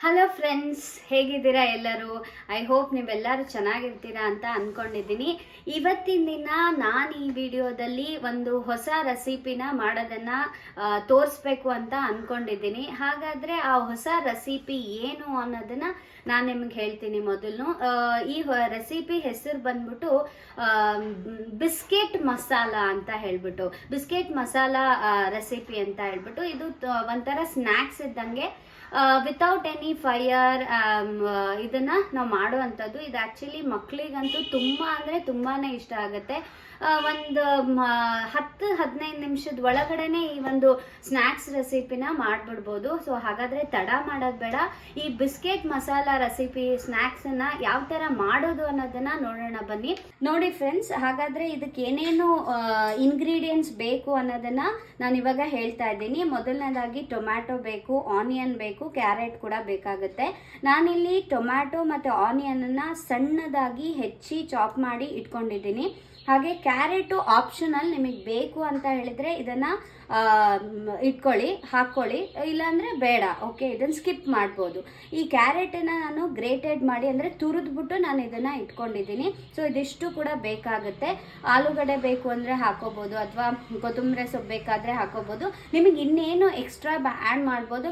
Hello friends, ಹೇಗಿದ್ದೀರಾ ಎಲ್ಲರೂ? I hope ನೀವೆಲ್ಲರೂ ಚೆನ್ನಾಗಿರ್ತೀರಾ ಅಂತ ಅಂದ್ಕೊಂಡಿದ್ದೀನಿ. ಇವತ್ತಿನ ದಿನ ನಾನು ಈ ವಿಡಿಯೋದಲ್ಲಿ ಒಂದು ಹೊಸ ರೆಸಿಪಿನ ಮಾಡೋದನ್ನು ತೋರಿಸ್ಬೇಕು ಅಂತ ಅಂದ್ಕೊಂಡಿದ್ದೀನಿ. ಹಾಗಾದರೆ ಆ ಹೊಸ ರೆಸಿಪಿ ಏನು ಅನ್ನೋದನ್ನು ನಾನು ನಿಮಗೆ ಹೇಳ್ತೀನಿ. ಮೊದಲು ಈ ರೆಸಿಪಿ ಹೆಸರು ಬಂದ್ಬಿಟ್ಟು ಬಿಸ್ಕೆಟ್ ಮಸಾಲ ಅಂತ ಹೇಳ್ಬಿಟ್ಟು, ಬಿಸ್ಕೆಟ್ ಮಸಾಲ ರೆಸಿಪಿ ಅಂತ ಹೇಳ್ಬಿಟ್ಟು, ಇದು ಒಂಥರ ಸ್ನ್ಯಾಕ್ಸ್ ಇದ್ದಂಗೆ ವಿತೌಟ್ ಎನಿ ಫೈರ್ ಇದನ್ನು ನಾವು ಮಾಡುವಂಥದ್ದು. ಇದು ಆ್ಯಕ್ಚುಲಿ ಮಕ್ಕಳಿಗಂತೂ ತುಂಬ ಅಂದರೆ ತುಂಬಾ ಇಷ್ಟ ಆಗುತ್ತೆ. ಒಂದು 10-15 ನಿಮಿಷದ ಒಳಗಡೆನೆ ಈ ಒಂದು ಸ್ನ್ಯಾಕ್ಸ್ ರೆಸಿಪಿನ ಮಾಡಿಬಿಡ್ಬೋದು. ಸೊ ಹಾಗಾದರೆ ತಡ ಮಾಡೋದು ಬೇಡ. ಈ ಬಿಸ್ಕೆಟ್ ಮಸಾಲ ರೆಸಿಪಿ ಸ್ನ್ಯಾಕ್ಸನ್ನು ಯಾವ ಥರ ಮಾಡೋದು ಅನ್ನೋದನ್ನು ನೋಡೋಣ ಬನ್ನಿ. ನೋಡಿ ಫ್ರೆಂಡ್ಸ್, ಹಾಗಾದರೆ ಇದಕ್ಕೆ ಏನೇನು ಇಂಗ್ರೀಡಿಯೆಂಟ್ಸ್ ಬೇಕು ಅನ್ನೋದನ್ನು ನಾನು ಇವಾಗ ಹೇಳ್ತಾ ಇದ್ದೀನಿ. ಮೊದಲನೇದಾಗಿ ಟೊಮ್ಯಾಟೊ ಬೇಕು, ಆನಿಯನ್ ಬೇಕು, ಕ್ಯಾರೆಟ್ ಕೂಡ ಬೇಕಾಗುತ್ತೆ. ನಾನಿಲ್ಲಿ ಟೊಮ್ಯಾಟೊ ಮತ್ತು ಆನಿಯನನ್ನು ಸಣ್ಣದಾಗಿ ಹೆಚ್ಚಿ ಚಾಪ್ ಮಾಡಿ ಇಟ್ಕೊಂಡಿದ್ದೀನಿ. ಹಾಗೆ ಕ್ಯಾರೆಟು ಆಪ್ಷನಲ್, ನಿಮಗೆ ಬೇಕು ಅಂತ ಹೇಳಿದರೆ ಇದನ್ನು ಹಾಕ್ಕೊಳ್ಳಿ, ಇಲ್ಲಾಂದರೆ ಬೇಡ. ಓಕೆ, ಇದನ್ನು ಸ್ಕಿಪ್ ಮಾಡ್ಬೋದು. ಈ ಕ್ಯಾರೆಟನ್ನು ನಾನು ಗ್ರೇಟೆಡ್ ಮಾಡಿ ಅಂದರೆ ತುರಿದ್ಬಿಟ್ಟು ನಾನು ಇದನ್ನು ಇಟ್ಕೊಂಡಿದ್ದೀನಿ. ಸೊ ಇದಿಷ್ಟು ಕೂಡ ಬೇಕಾಗುತ್ತೆ. ಆಲೂಗಡ್ಡೆ ಬೇಕು ಅಂದರೆ ಹಾಕೋಬೋದು, ಅಥವಾ ಕೊತ್ತಂಬರಿ ಸೊಪ್ಪು ಬೇಕಾದರೆ ಹಾಕೋಬೋದು. ನಿಮಗೆ ಇನ್ನೇನು ಎಕ್ಸ್ಟ್ರಾ ಆ್ಯಡ್ ಮಾಡ್ಬೋದು.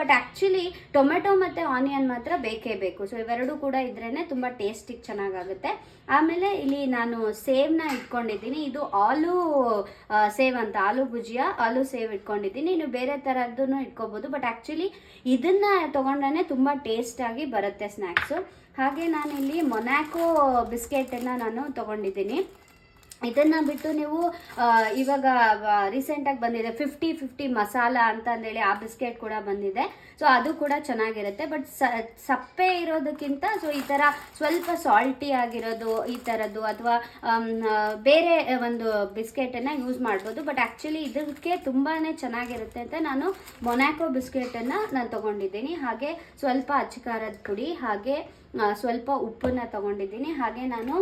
ಬಟ್ ಆ್ಯಕ್ಚುಲಿ ಟೊಮೆಟೊ ಮತ್ತು ಆನಿಯನ್ ಮಾತ್ರ ಬೇಕೇ ಬೇಕು. ಸೊ ಇವೆರಡೂ ಕೂಡ ಇದ್ರೇ ತುಂಬ ಟೇಸ್ಟಿಗೆ ಚೆನ್ನಾಗಾಗುತ್ತೆ. ಆಮೇಲೆ ಇಲ್ಲಿ ನಾನು ಸೇವ್ನ ಇಟ್ಕೊಂಡಿದ್ದೀನಿ. ಇದು ಆಲೂ ಸೇವ್ ಅಂತ, ಆಲೂ ಭುಜಿಯಾ, ಆಲೂ ಸೇವ್ ಇಟ್ಕೊಂಡಿದ್ದೀನಿ. ನೀವು ಬೇರೆ ಥರದ್ದನ್ನು ಇಟ್ಕೋಬೋದು, ಬಟ್ ಆ್ಯಕ್ಚುಲಿ ಇದನ್ನು ತೊಗೊಂಡ್ರೆ ತುಂಬ ಟೇಸ್ಟಾಗಿ ಬರುತ್ತೆ ಸ್ನ್ಯಾಕ್ಸು. ಹಾಗೆ ನಾನಿಲ್ಲಿ ಮೊನಾಕೋ ಬಿಸ್ಕೆಟನ್ನು ನಾನು ತೊಗೊಂಡಿದ್ದೀನಿ. ಇದನ್ನು ಬಿಟ್ಟು ನೀವು ಇವಾಗ ರೀಸೆಂಟಾಗಿ ಬಂದಿದೆ 50-50 ಮಸಾಲ ಅಂತಂದೇಳಿ ಆ ಬಿಸ್ಕೆಟ್ ಕೂಡ ಬಂದಿದೆ. ಸೊ ಅದು ಕೂಡ ಚೆನ್ನಾಗಿರುತ್ತೆ. ಬಟ್ ಸಪ್ಪೆ ಇರೋದಕ್ಕಿಂತ ಸೊ ಈ ಥರ ಸ್ವಲ್ಪ ಸಾಲ್ಟಿ ಆಗಿರೋದು ಈ ಥರದ್ದು, ಅಥವಾ ಬೇರೆ ಒಂದು ಬಿಸ್ಕೆಟನ್ನು ಯೂಸ್ ಮಾಡ್ಬೋದು. ಬಟ್ ಆ್ಯಕ್ಚುಲಿ ಇದಕ್ಕೆ ತುಂಬಾ ಚೆನ್ನಾಗಿರುತ್ತೆ ಅಂತ ನಾನು ಮೊನಾಕೋ ಬಿಸ್ಕೆಟನ್ನು ನಾನು ತೊಗೊಂಡಿದ್ದೀನಿ. ಹಾಗೆ ಸ್ವಲ್ಪ ಅಚ್ಚ ಖಾರದ ಪುಡಿ, ಹಾಗೆ ಸ್ವಲ್ಪ ಉಪ್ಪನ್ನ ತೊಗೊಂಡಿದ್ದೀನಿ. ಹಾಗೆ ನಾನು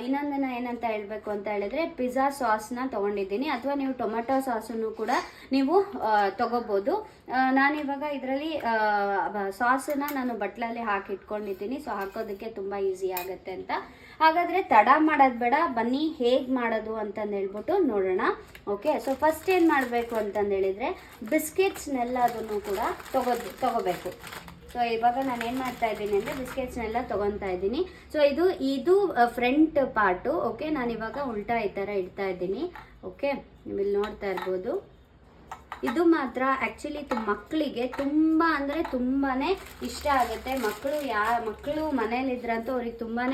ಇನ್ನೊಂದನ್ನು ಏನಂತ ಹೇಳಬೇಕು ಅಂತ ಹೇಳಿದ್ರೆ ಪಿಜ್ಜಾ ಸಾಸ್ನ ತೊಗೊಂಡಿದ್ದೀನಿ, ಅಥವಾ ನೀವು ಟೊಮೆಟೊ ಸಾಸನ್ನು ಕೂಡ ನೀವು ತೊಗೋಬೋದು. ನಾನಿವಾಗ ಇದರಲ್ಲಿ ಸಾಸನ್ನು ನಾನು ಬಟ್ಲಲ್ಲಿ ಹಾಕಿ ಇಟ್ಕೊಂಡಿದ್ದೀನಿ. ಸೊ ಹಾಕೋದಕ್ಕೆ ತುಂಬ ಈಸಿ ಆಗುತ್ತೆ ಅಂತ. ಹಾಗಾದರೆ ತಡ ಮಾಡೋದು ಬೇಡ, ಬನ್ನಿ ಹೇಗೆ ಮಾಡೋದು ಅಂತಂದು ಹೇಳ್ಬಿಟ್ಟು ನೋಡೋಣ. ಓಕೆ, ಸೊ ಫಸ್ಟ್ ಏನು ಮಾಡಬೇಕು ಅಂತಂದೇಳಿದರೆ ಬಿಸ್ಕೆಟ್ಸ್ನೆಲ್ಲದನ್ನು ಕೂಡ ತಗೋಬೇಕು. ಸೊ ಇವಾಗ ನಾನು ಏನು ಮಾಡ್ತಾ ಇದ್ದೀನಿ ಅಂದರೆ ಬಿಸ್ಕೆಟ್ಸ್ನೆಲ್ಲ ತೊಗೊತಾ ಇದ್ದೀನಿ. ಸೊ ಇದು ಫ್ರಂಟ್ ಪಾರ್ಟು. ಓಕೆ, ನಾನಿವಾಗ ಉಲ್ಟಾ ಈ ಥರ ಇಡ್ತಾ ಇದ್ದೀನಿ. ಓಕೆ, ನೀವು ಇಲ್ಲಿ ನೋಡ್ತಾ ಇರ್ಬೋದು. ಇದು ಮಾತ್ರ ಆ್ಯಕ್ಚುಲಿ ಮಕ್ಕಳಿಗೆ ತುಂಬ ಅಂದರೆ ತುಂಬಾ ಇಷ್ಟ ಆಗುತ್ತೆ. ಮಕ್ಕಳು ಮನೇಲಿದ್ರಂತೂ ಅವ್ರಿಗೆ ತುಂಬಾ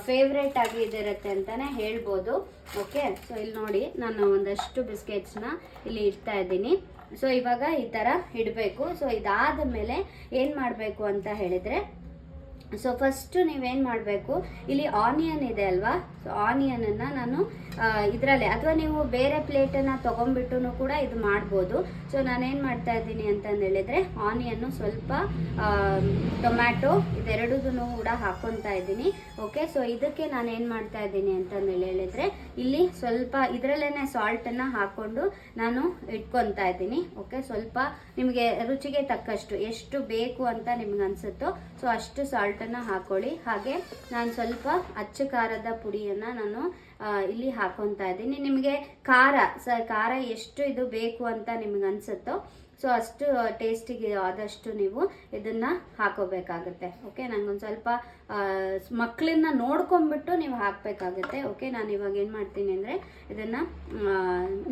ಫೇವ್ರೇಟ್ ಆಗಿ ಇದಿರುತ್ತೆ ಅಂತಲೇ ಹೇಳ್ಬೋದು. ಓಕೆ, ಸೊ ಇಲ್ಲಿ ನೋಡಿ, ನಾನು ಒಂದಷ್ಟು ಬಿಸ್ಕೆಟ್ಸ್ನ ಇಲ್ಲಿ ಇಡ್ತಾ ಇದ್ದೀನಿ. ಸೊ ಇವಾಗ ಈ ಥರ ಇಡಬೇಕು. ಸೊ ಇದಾದ ಮೇಲೆ ಏನು ಮಾಡಬೇಕು ಅಂತ ಹೇಳಿದರೆ, ಸೊ ಫಸ್ಟು ನೀವೇನು ಮಾಡಬೇಕು, ಇಲ್ಲಿ ಆನಿಯನ್ ಇದೆ ಅಲ್ವಾ, ಸೊ ಆನಿಯನನ್ನು ನಾನು ಇದರಲ್ಲೇ, ಅಥವಾ ನೀವು ಬೇರೆ ಪ್ಲೇಟನ್ನು ತೊಗೊಂಡ್ಬಿಟ್ಟು ಕೂಡ ಇದು ಮಾಡ್ಬೋದು. ಸೊ ನಾನೇನು ಮಾಡ್ತಾ ಇದ್ದೀನಿ ಅಂತಂದು ಹೇಳಿದರೆ ಆನಿಯನ್ನು ಸ್ವಲ್ಪ ಟೊಮ್ಯಾಟೊ ಇದೆರಡೂ ಕೂಡ ಹಾಕ್ಕೊತಾ ಇದ್ದೀನಿ. ಓಕೆ, ಸೊ ಇದಕ್ಕೆ ನಾನೇನು ಮಾಡ್ತಾ ಇದ್ದೀನಿ ಅಂತಂದು ಹೇಳಿದರೆ ಇಲ್ಲಿ ಸ್ವಲ್ಪ ಇದರಲ್ಲೇ ಸಾಲ್ಟನ್ನು ಹಾಕ್ಕೊಂಡು ನಾನು ಇಟ್ಕೊತಾ ಇದ್ದೀನಿ. ಓಕೆ, ಸ್ವಲ್ಪ ನಿಮಗೆ ರುಚಿಗೆ ತಕ್ಕಷ್ಟು ಎಷ್ಟು ಬೇಕು ಅಂತ ನಿಮ್ಗೆ ಅನಿಸುತ್ತೋ ಸೊ ಅಷ್ಟು ಸಾಲ್ಟನ್ನು ಹಾಕ್ಕೊಳ್ಳಿ. ಹಾಗೆ ನಾನು ಸ್ವಲ್ಪ ಅಚ್ಚ ಖಾರದ ಪುಡಿಯನ್ನು ನಾನು ಇಲ್ಲಿ ಹಾಕೊತಾ ಇದ್ದೀನಿ. ನಿಮಗೆ ಖಾರ ಎಷ್ಟು ಇದು ಬೇಕು ಅಂತ ನಿಮ್ಗೆ ಅನಿಸುತ್ತೋ ಸೊ ಅಷ್ಟು ಟೇಸ್ಟಿಗೆ ಆದಷ್ಟು ನೀವು ಇದನ್ನು ಹಾಕೋಬೇಕಾಗುತ್ತೆ. ಓಕೆ, ನನಗೊಂದು ಸ್ವಲ್ಪ ಮಕ್ಕಳನ್ನ ನೋಡ್ಕೊಂಡ್ಬಿಟ್ಟು ನೀವು ಹಾಕಬೇಕಾಗುತ್ತೆ. ಓಕೆ, ನಾನು ಇವಾಗ ಏನು ಮಾಡ್ತೀನಿ ಅಂದರೆ ಇದನ್ನು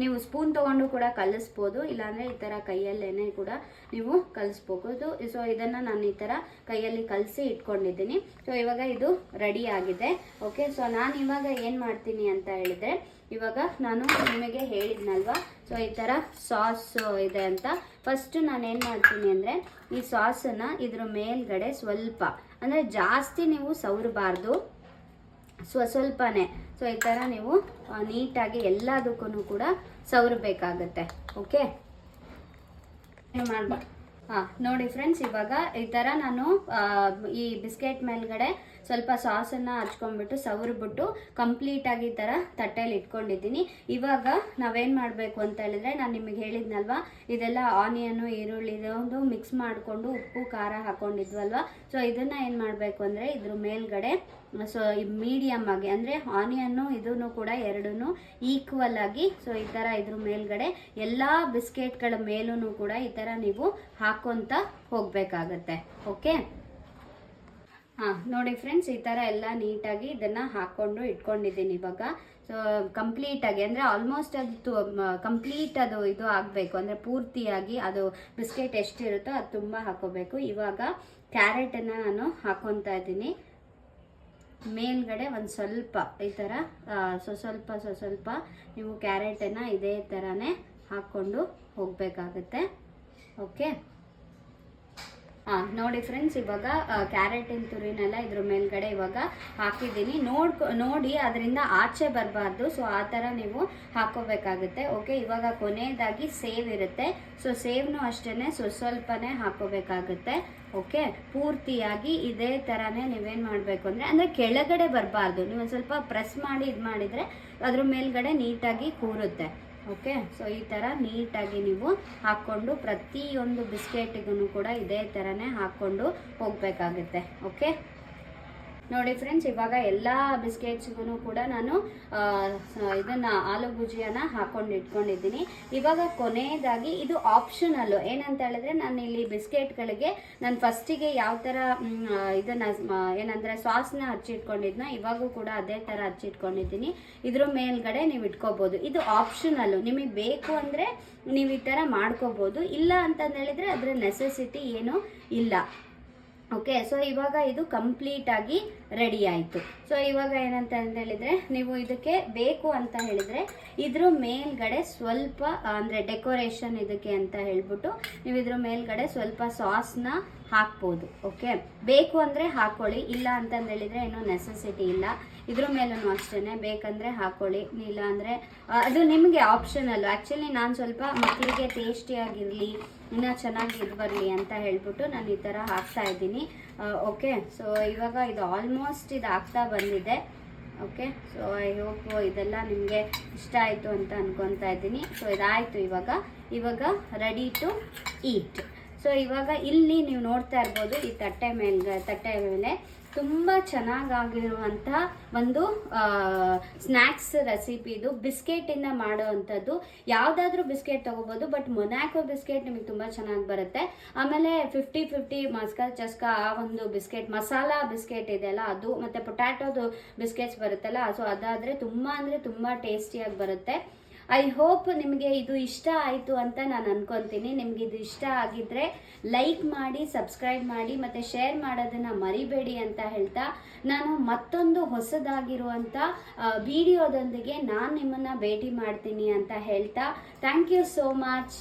ನೀವು ಸ್ಪೂನ್ ತೊಗೊಂಡು ಕೂಡ ಕಲಿಸ್ಬೋದು, ಇಲ್ಲಾಂದರೆ ಈ ಥರ ಕೈಯಲ್ಲೇ ಕೂಡ ನೀವು ಕಲಿಸ್ಬೋದು. ಸೊ ಇದನ್ನು ನಾನು ಈ ಥರ ಕೈಯಲ್ಲಿ ಕಲಸಿ ಇಟ್ಕೊಂಡಿದ್ದೀನಿ. ಸೊ ಇವಾಗ ಇದು ರೆಡಿ ಆಗಿದೆ. ಓಕೆ, ಸೊ ನಾನು ಇವಾಗ ಏನು ಮಾಡ್ತೀನಿ ಅಂತ ಹೇಳಿದರೆ, ಇವಾಗ ನಾನು ನಿಮಗೆ ಹೇಳಿದ್ನಲ್ವ, ಸೊ ಈ ಥರ ಸಾಸ್ ಇದೆ ಅಂತ. ಫಸ್ಟು ನಾನೇನು ಮಾಡ್ತೀನಿ ಅಂದರೆ ಈ ಸಾಸನ್ನು ಇದ್ರ ಮೇಲ್ಗಡೆ ಸ್ವಲ್ಪ, ಅಂದರೆ ಜಾಸ್ತಿ ನೀವು ಸವರಬಾರ್ದು, ಸ್ವಲ್ಪನೇ. ಸೊ ಈ ಥರ ನೀವು ನೀಟಾಗಿ ಎಲ್ಲದಕ್ಕೂ ಕೂಡ ಸವರಬೇಕಾಗತ್ತೆ. ಓಕೆ, ಮಾಡ್ಬಾರ್ದು. ನೋಡಿ ಫ್ರೆಂಡ್ಸ್, ಇವಾಗ ಈ ಥರ ನಾನು ಈ ಬಿಸ್ಕೆಟ್ ಮೇಲ್ಗಡೆ ಸ್ವಲ್ಪ ಸಾಸನ್ನು ಹಚ್ಕೊಂಡ್ಬಿಟ್ಟು ಸವರ್ಬಿಟ್ಟು ಕಂಪ್ಲೀಟಾಗಿ ಈ ಥರ ತಟ್ಟೆಯಲ್ಲಿ ಇಟ್ಕೊಂಡಿದ್ದೀನಿ. ಇವಾಗ ನಾವೇನು ಮಾಡಬೇಕು ಅಂತ ಹೇಳಿದ್ರೆ, ನಾನು ನಿಮಗೆ ಹೇಳಿದ್ನಲ್ವಾ ಇದೆಲ್ಲ ಆನಿಯನ್ನು ಈರುಳ್ಳಿ ಇದೊಂದು ಮಿಕ್ಸ್ ಮಾಡಿಕೊಂಡು ಉಪ್ಪು ಖಾರ ಹಾಕ್ಕೊಂಡಿದ್ವಲ್ವ. ಸೊ ಇದನ್ನು ಏನು ಮಾಡಬೇಕು ಅಂದರೆ ಇದ್ರ ಮೇಲ್ಗಡೆ ಸೊ ಮೀಡಿಯಮ್ ಆಗಿ ಅಂದರೆ ಆನಿಯನ್ನು ಇದನ್ನು ಕೂಡ ಎರಡೂ ಈಕ್ವಲ್ ಆಗಿ ಸೊ ಈ ಥರ ಇದ್ರ ಮೇಲ್ಗಡೆ ಎಲ್ಲ ಬಿಸ್ಕೆಟ್ಗಳ ಮೇಲೂ ಕೂಡ ಈ ಥರ ನೀವು ಹಾಕ್ಕೊತ ಹೋಗಬೇಕಾಗತ್ತೆ. ಓಕೆ, ನೋಡಿ ಫ್ರೆಂಡ್ಸ್, ಈ ಥರ ಎಲ್ಲ ನೀಟಾಗಿ ಇದನ್ನು ಹಾಕ್ಕೊಂಡು ಇಟ್ಕೊಂಡಿದ್ದೀನಿ. ಇವಾಗ ಸೊ ಕಂಪ್ಲೀಟಾಗಿ ಅಂದರೆ ಆಲ್ಮೋಸ್ಟ್ ಅದು ಕಂಪ್ಲೀಟ್ ಅದು ಇದು ಆಗಬೇಕು ಅಂದರೆ ಪೂರ್ತಿಯಾಗಿ ಅದು ಬಿಸ್ಕೆಟ್ ಎಷ್ಟಿರುತ್ತೋ ಅದು ತುಂಬ ಹಾಕೋಬೇಕು. ಇವಾಗ ಕ್ಯಾರೆಟನ್ನು ನಾನು ಹಾಕ್ಕೊತಾ ಇದ್ದೀನಿ. ಮೇಲ್ಗಡೆ ಒಂದು ಸ್ವಲ್ಪ ಈ ಥರ ಸ್ವಲ್ಪ ನೀವು ಕ್ಯಾರೆಟನ್ನು ಇದೇ ಥರನೇ ಹಾಕ್ಕೊಂಡು ಹೋಗಬೇಕಾಗುತ್ತೆ. ಓಕೆ, ನೋಡಿ ಫ್ರೆಂಡ್ಸ್, ಇವಾಗ ಕ್ಯಾರೆಟಿನ ತುರಿನೆಲ್ಲ ಇದ್ರ ಮೇಲ್ಗಡೆ ಇವಾಗ ಹಾಕಿದ್ದೀನಿ. ನೋಡಿ ಅದರಿಂದ ಆಚೆ ಬರಬಾರ್ದು. ಸೊ ಆ ಥರ ನೀವು ಹಾಕೋಬೇಕಾಗುತ್ತೆ. ಓಕೆ, ಇವಾಗ ಕೊನೆಯದಾಗಿ ಸೇವ್ ಇರುತ್ತೆ. ಸೊ ಸೇವ್ನು ಅಷ್ಟೇ ಸ್ವಲ್ಪನೇ ಹಾಕೋಬೇಕಾಗುತ್ತೆ. ಓಕೆ, ಪೂರ್ತಿಯಾಗಿ ಇದೇ ಥರನೇ ನೀವೇನು ಮಾಡಬೇಕು ಅಂದರೆ ಕೆಳಗಡೆ ಬರಬಾರ್ದು. ನೀವು ಒಂದು ಸ್ವಲ್ಪ ಪ್ರೆಸ್ ಮಾಡಿ ಇದು ಮಾಡಿದರೆ ಅದ್ರ ಮೇಲ್ಗಡೆ ನೀಟಾಗಿ ಕೂರುತ್ತೆ. ಓಕೆ, ಸೊ ಈ ಥರ ನೀಟಾಗಿ ನೀವು ಹಾಕ್ಕೊಂಡು ಪ್ರತಿಯೊಂದು ಬಿಸ್ಕೆಟಿಗೂ ಕೂಡ ಇದೇ ಥರನೇ ಹಾಕ್ಕೊಂಡು ಹೋಗಬೇಕಾಗುತ್ತೆ. ಓಕೆ, ನೋಡಿ ಫ್ರೆಂಡ್ಸ್, ಇವಾಗ ಎಲ್ಲ ಬಿಸ್ಕೆಟ್ಸ್ಗೂ ಕೂಡ ನಾನು ಇದನ್ನು ಆಲೂ ಭುಜಿಯಾನ ಹಾಕ್ಕೊಂಡು ಇಟ್ಕೊಂಡಿದ್ದೀನಿ. ಇವಾಗ ಕೊನೆಯದಾಗಿ ಇದು ಆಪ್ಷನಲ್ಲು. ಏನಂತ ಹೇಳಿದ್ರೆ, ನಾನು ಇಲ್ಲಿ ಬಿಸ್ಕೆಟ್ಗಳಿಗೆ ನಾನು ಫಸ್ಟಿಗೆ ಯಾವ ಥರ ಇದನ್ನು ಏನಂದರೆ ಸಾಸ್ನ ಹಚ್ಚಿಟ್ಕೊಂಡಿದ್ನ ಇವಾಗೂ ಕೂಡ ಅದೇ ಥರ ಹಚ್ಚಿಟ್ಕೊಂಡಿದ್ದೀನಿ. ಇದ್ರ ಮೇಲ್ಗಡೆ ನೀವು ಇಟ್ಕೋಬೋದು. ಇದು ಆಪ್ಷನಲ್ಲು. ನಿಮಗೆ ಬೇಕು ಅಂದರೆ ನೀವು ಈ ಥರ ಮಾಡ್ಕೋಬೋದು. ಇಲ್ಲ ಅಂತಂದು ಹೇಳಿದರೆ ಅದರ ನೆಸೆಸಿಟಿ ಏನೂ ಇಲ್ಲ. ಓಕೆ, ಸೊ ಇವಾಗ ಇದು ಕಂಪ್ಲೀಟಾಗಿ ರೆಡಿ ಆಯಿತು. ಸೊ ಇವಾಗ ಏನಂತ ಹೇಳಿದರೆ, ನೀವು ಇದಕ್ಕೆ ಬೇಕು ಅಂತ ಹೇಳಿದರೆ ಇದ್ರ ಮೇಲ್ಗಡೆ ಸ್ವಲ್ಪ ಅಂದರೆ ಡೆಕೋರೇಷನ್ ಇದಕ್ಕೆ ಅಂತ ಹೇಳ್ಬಿಟ್ಟು ನೀವು ಇದ್ರ ಮೇಲ್ಗಡೆ ಸ್ವಲ್ಪ ಸಾಸ್ನ ಹಾಕ್ಬೋದು. ಓಕೆ, ಬೇಕು ಅಂದರೆ ಹಾಕ್ಕೊಳ್ಳಿ, ಇಲ್ಲ ಅಂತಂದು ಹೇಳಿದರೆ ಏನೂ ನೆಸೆಸಿಟಿ ಇಲ್ಲ. ಇದ್ರ ಮೇಲೂ ಅಷ್ಟೇ ಬೇಕಂದರೆ ಹಾಕ್ಕೊಳ್ಳಿ, ಇಲ್ಲ ಅಂದರೆ ಅದು ನಿಮಗೆ ಆಪ್ಷನಲ್ಲು. ಆ್ಯಕ್ಚುಲಿ ನಾನು ಸ್ವಲ್ಪ ಮಕ್ಕಳಿಗೆ ಟೇಸ್ಟಿಯಾಗಿರಲಿ, ಇನ್ನೂ ಚೆನ್ನಾಗಿ ಇದು ಬರಲಿ ಅಂತ ಹೇಳ್ಬಿಟ್ಟು ನಾನು ಈ ಥರ ಹಾಕ್ತಾ ಇದ್ದೀನಿ. ಓಕೆ, ಸೊ ಇವಾಗ ಇದು ಆಲ್ಮೋಸ್ಟ್ ಇದು ಆಗ್ತಾ ಬಂದಿದೆ. ಓಕೆ, ಸೊ ಐ ಹೋಪ್ ಇದೆಲ್ಲ ನಿಮಗೆ ಇಷ್ಟ ಆಯಿತು ಅಂತ ಅನ್ಕೊತಾ ಇದ್ದೀನಿ. ಸೊ ಇದಾಯಿತು. ಇವಾಗ ರೆಡಿ ಟು ಈಟ್. ಸೊ ಇವಾಗ ಇಲ್ಲಿ ನೀವು ನೋಡ್ತಾ ಇರ್ಬೋದು, ಈ ತಟ್ಟೆ ಮೇಲೆ ತುಂಬ ಚೆನ್ನಾಗಿರುವಂಥ ಒಂದು ಸ್ನ್ಯಾಕ್ಸ್ ರೆಸಿಪಿ. ಇದು ಬಿಸ್ಕೆಟಿಂದ ಮಾಡೋ ಅಂಥದ್ದು. ಯಾವುದಾದ್ರೂ ಬಿಸ್ಕೆಟ್ ತೊಗೋಬೋದು, ಬಟ್ ಮೊನಾಕೋ ಬಿಸ್ಕೆಟ್ ನಿಮಗೆ ತುಂಬ ಚೆನ್ನಾಗಿ ಬರುತ್ತೆ. ಆಮೇಲೆ 50-50 ಮಸ್ಕಲ್ ಚಸ್ಕಾ ಆ ಒಂದು ಬಿಸ್ಕೆಟ್, ಮಸಾಲಾ ಬಿಸ್ಕೆಟ್ ಇದೆಯಲ್ಲ ಅದು, ಮತ್ತು ಪೊಟ್ಯಾಟೋದು ಬಿಸ್ಕೆಟ್ಸ್ ಬರುತ್ತಲ್ಲ, ಸೊ ಅದಾದರೆ ತುಂಬ ಅಂದರೆ ತುಂಬ ಟೇಸ್ಟಿಯಾಗಿ ಬರುತ್ತೆ. ಐ ಹೋಪ್ ನಿಮಗೆ ಇದು ಇಷ್ಟ ಆಯಿತು ಅಂತ ನಾನು ಅನ್ಕೊತೀನಿ. ನಿಮಗೆ ಇದು ಇಷ್ಟ ಆಗಿದ್ರೆ ಲೈಕ್ ಮಾಡಿ, ಸಬ್ಸ್ಕ್ರೈಬ್ ಮಾಡಿ, ಮತ್ತು ಶೇರ್ ಮಾಡೋದನ್ನು ಮರಿಬೇಡಿ ಅಂತ ಹೇಳ್ತಾ, ನಾನು ಮತ್ತೊಂದು ಹೊಸದಾಗಿರುವಂಥ ವಿಡಿಯೋದೊಂದಿಗೆ ನಾನು ನಿಮ್ಮನ್ನು ಭೇಟಿ ಮಾಡ್ತೀನಿ ಅಂತ ಹೇಳ್ತಾ, ಥ್ಯಾಂಕ್ ಯು ಸೋ ಮಚ್.